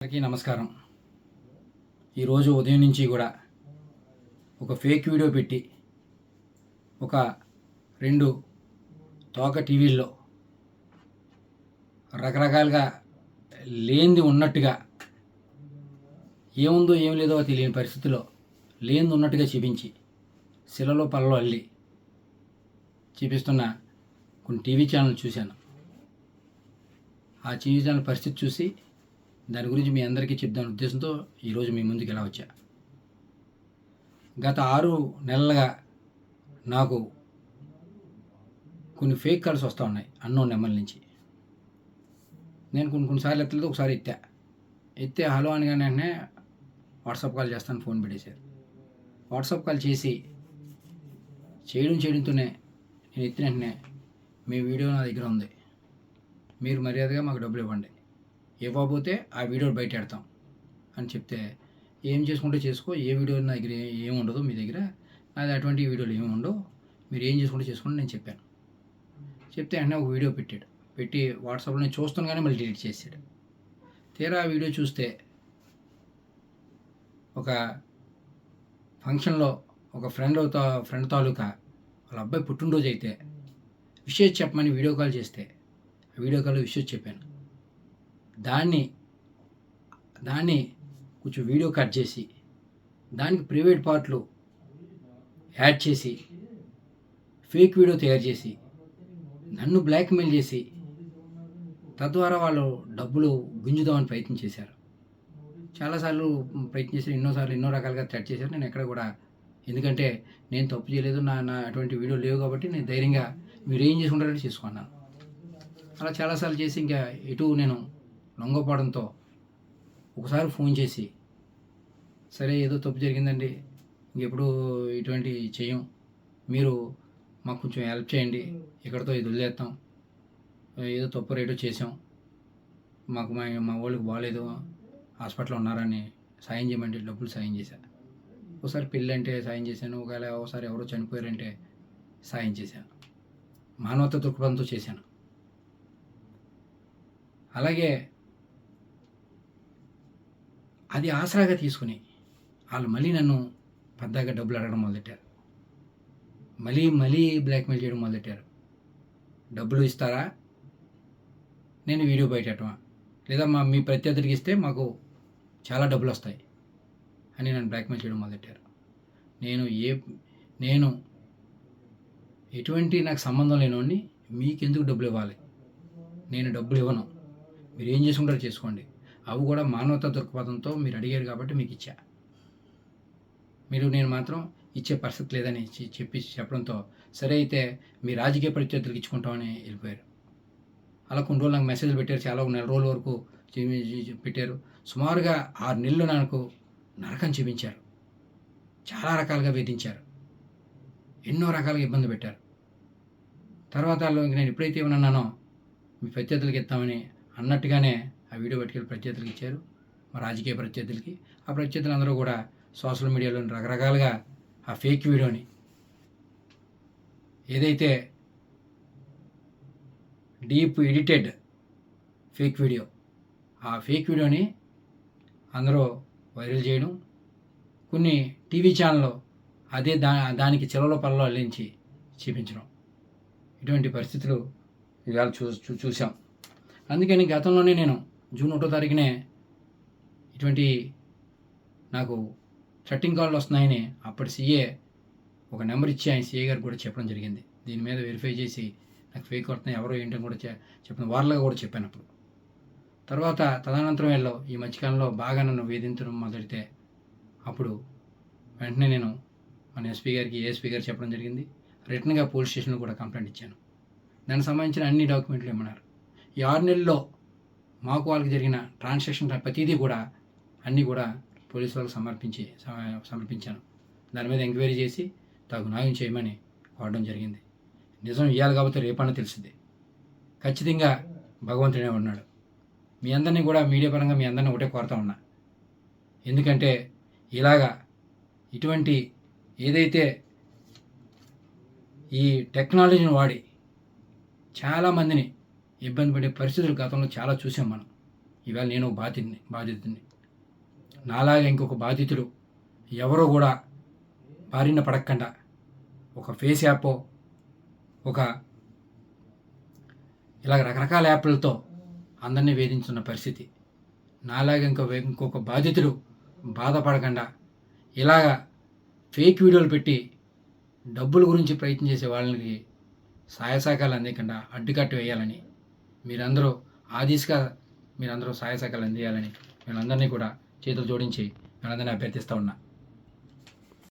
అందరికీ నమస్కారం. ఈరోజు ఉదయం నుంచి కూడా ఒక ఫేక్ వీడియో పెట్టి ఒక 2 తోక టీవీల్లో రకరకాలుగా లేనిది ఉన్నట్టుగా, ఏముందో ఏం లేదో తెలియని పరిస్థితిలో లేనిది ఉన్నట్టుగా చూపించి శిలలో పలలో అల్లి చూపిస్తున్న కొన్ని టీవీ ఛానల్ చూశాను. ఆ టీవీ ఛానల్ పరిస్థితి చూసి దాని గురించి మీ అందరికీ చెప్దాని ఉద్దేశంతో ఈరోజు మీ ముందుకు ఇలా వచ్చా. గత 6 నెలలుగా నాకు కొన్ని ఫేక్ కాల్స్ వస్తూ ఉన్నాయి అన్నోన్ నెంబర్ నుంచి. నేను కొన్నిసార్లు ఎత్తలేదు, ఒకసారి ఎత్తే హలో అని కానీ వెంటనే వాట్సాప్ కాల్ చేస్తాను ఫోన్ పెట్టేశారు. వాట్సాప్ కాల్ చేయడంతోనే నేను ఎత్తిన వెంటనే మీ వీడియో నా దగ్గర ఉంది, మీరు మర్యాదగా మాకు డబ్బులు ఇవ్వండి, ఇవ్వకపోతే ఆ వీడియో బయట పెడతాం అని చెప్తే, ఏం చేసుకుంటే చేసుకో, ఏ వీడియో నా దగ్గర ఏమి ఉండదు, మీ దగ్గర నాది అటువంటి వీడియోలు ఏమి ఉండవు, మీరు ఏం చేసుకుంటే చేసుకోండి నేను చెప్పాను. చెప్తే వెంటనే ఒక వీడియో పెట్టి వాట్సాప్లో నేను చూస్తాను కానీ మళ్ళీ డిలీట్ చేసాడు. తీరా ఆ వీడియో చూస్తే ఒక ఫంక్షన్లో ఒక ఫ్రెండ్ తాలూకా వాళ్ళ అబ్బాయి పుట్టినరోజు అయితే విషయం చెప్పమని వీడియో కాల్ చేస్తే ఆ వీడియో కాల్లో విషయం చెప్పాను. దాన్ని కొంచెం వీడియో కట్ చేసి దానికి ప్రైవేట్ పార్ట్లు యాడ్ చేసి ఫేక్ వీడియో తయారు చేసి నన్ను బ్లాక్మెయిల్ చేసి తద్వారా వాళ్ళు డబ్బులు గుంజుదామని ప్రయత్నం చేశారు. చాలాసార్లు ప్రయత్నం చేశారు, ఎన్నో రకాలుగా థ్రెట్ చేశారు. నేను ఎక్కడ కూడా, ఎందుకంటే నేను తప్పు చేయలేదు, నా అటువంటి వీడియో లేవు కాబట్టి నేను ధైర్యంగా మీరు ఏం చేసుకుంటారంటే చేసుకున్నాను. అలా చాలాసార్లు చేసి ఇంకా ఎటు నేను లొంగపోవడంతో ఒకసారి ఫోన్ చేసి, సరే ఏదో తప్పు జరిగిందండి, ఇంకెప్పుడు ఇటువంటి చేయం, మీరు మాకు కొంచెం హెల్ప్ చేయండి, ఇక్కడితో ఇది వదిలేస్తాం, ఏదో తప్పు రేటో చేసాం, మాకు మా వాళ్ళకి బాగాలేదు, హాస్పిటల్లో ఉన్నారని సాయం చేయమంటే డబ్బులు సాయం చేశాను. ఒకసారి పెళ్ళి అంటే సాయం చేశాను, ఒకసారి ఎవరో చనిపోయారంటే సాయం చేశాను, మానవత దృక్పథంతో చేశాను. అలాగే అది ఆసరాగా తీసుకుని వాళ్ళు మళ్ళీ నన్ను పెద్దగా డబ్బులు అడగడం మొదలెట్టారు, మళ్ళీ బ్లాక్మెయిల్ చేయడం మొదలెట్టారు. డబ్బులు ఇస్తారా, నేను వీడియో బయటమా, లేదా మీ ప్రత్యర్థులకి ఇస్తే మాకు చాలా డబ్బులు వస్తాయి అని నన్ను బ్లాక్మెయిల్ చేయడం మొదలెట్టారు. నేను ఎటువంటి నాకు సంబంధం లేనివాడిని, మీకెందుకు డబ్బులు ఇవ్వాలి, నేను డబ్బులు ఇవ్వను, మీరు ఏం చేసుకుంటారో చేసుకోండి, అవి కూడా మానవతా దృక్పథంతో మీరు అడిగారు కాబట్టి మీకు ఇచ్చా, నేను మాత్రం ఇచ్చే పరిస్థితి లేదని చెప్పడంతో, సరే అయితే మీ రాజకీయ ప్రత్యర్థులకు ఇచ్చుకుంటామని వెళ్ళిపోయారు. అలా కొన్ని రోజులు నాకు మెసేజ్లు పెట్టారు, చాలా నెల రోజుల వరకు పెట్టారు. సుమారుగా 6 నెలలు నాకు నరకం చూపించారు, చాలా రకాలుగా వేధించారు, ఎన్నో రకాలుగా ఇబ్బంది పెట్టారు. తర్వాత నేను ఎప్పుడైతే ఏమన్నానో మీ ప్రత్యర్థులకి ఇస్తామని అన్నట్టుగానే ఆ వీడియో పట్టుకెళ్ళి ప్రత్యర్థులకి ఇచ్చారు, మా రాజకీయ ప్రత్యర్థులకి. ఆ ప్రత్యర్థులందరూ కూడా సోషల్ మీడియాలో రకరకాలుగా ఆ ఫేక్ వీడియోని, ఏదైతే డీప్ ఎడిటెడ్ ఫేక్ వీడియో, ఆ ఫేక్ వీడియోని అందరూ వైరల్ చేయడం, కొన్ని టీవీ ఛానల్లో అదే దానికి చెలలో పలలో అల్లించి చూపించడం, ఇటువంటి పరిస్థితులు ఇవాళ చూసాం. అందుకని గతంలోనే నేను జూన్ 1వ తారీఖునే ఇటువంటి నాకు చట్టింగ్ కాల్లు వస్తున్నాయని అప్పటి సీఏ ఒక నెంబర్ ఇచ్చి ఆయన సీఏ గారికి కూడా చెప్పడం జరిగింది. దీని మీద వెరిఫై చేసి నాకు ఫేక్ వస్తున్నాయి, ఎవరో ఏంటని కూడా చెప్పిన వార్తలుగా కూడా చెప్పాను అప్పుడు. తర్వాత తదనంతరం ఈ మధ్యకాలంలో బాగా నన్ను వేధించడం మొదలెడితే అప్పుడు వెంటనే నేను మన ఎస్పీ గారికి, ఏఎస్పీ గారు చెప్పడం జరిగింది. రిటర్న్గా పోలీస్ స్టేషన్లో కూడా కంప్లైంట్ ఇచ్చాను. దానికి సంబంధించిన అన్ని డాక్యుమెంట్లు ఇమ్మన్నారు. ఈ 6 నెలల్లో మాకు వాళ్ళకి జరిగిన ట్రాన్సాక్షన్ ప్రతిదీ కూడా అన్నీ కూడా పోలీసు వాళ్ళకి సమర్పించాను. దాని మీద ఎంక్వైరీ చేసి తగు న్యాయం చేయమని కోరడం జరిగింది. నిజం ఇవ్వాలి కాబట్టి రేపన్నా తెలిసింది. ఖచ్చితంగా భగవంతుడే ఉన్నాడు. మీ అందరినీ కూడా మీడియా పరంగా మీ అందరినీ ఒకటే కోరుతా ఉన్నా, ఎందుకంటే ఇలాగా ఇటువంటి ఏదైతే ఈ టెక్నాలజీని వాడి చాలామందిని ఇబ్బంది పడే పరిస్థితులు గతంలో చాలా చూసాం మనం. ఇవాళ నేను బాధితుడిని. నాలాగా ఇంకొక బాధితుడు ఎవరో కూడా బారిన పడకుండా ఒక ఫేస్ యాప్, ఒక ఇలాగ రకరకాల యాప్లతో అందరినీ వేధించున్న పరిస్థితి. నాలాగా ఇంకొక బాధితుడు బాధపడకుండా ఇలాగా ఫేక్ వీడియోలు పెట్టి డబ్బుల గురించి ప్రయత్నం చేసే వాళ్ళకి సహాయ సహకారాలు అందకుండా అడ్డుకట్ట వేయాలని మీరందరూ ఆ దిశగా మీరందరూ సహాయ సహకారాలు అందియాలని వీళ్ళందరినీ కూడా చేతులు జోడించి వీళ్ళందరినీ అభ్యర్థిస్తూ ఉన్నా.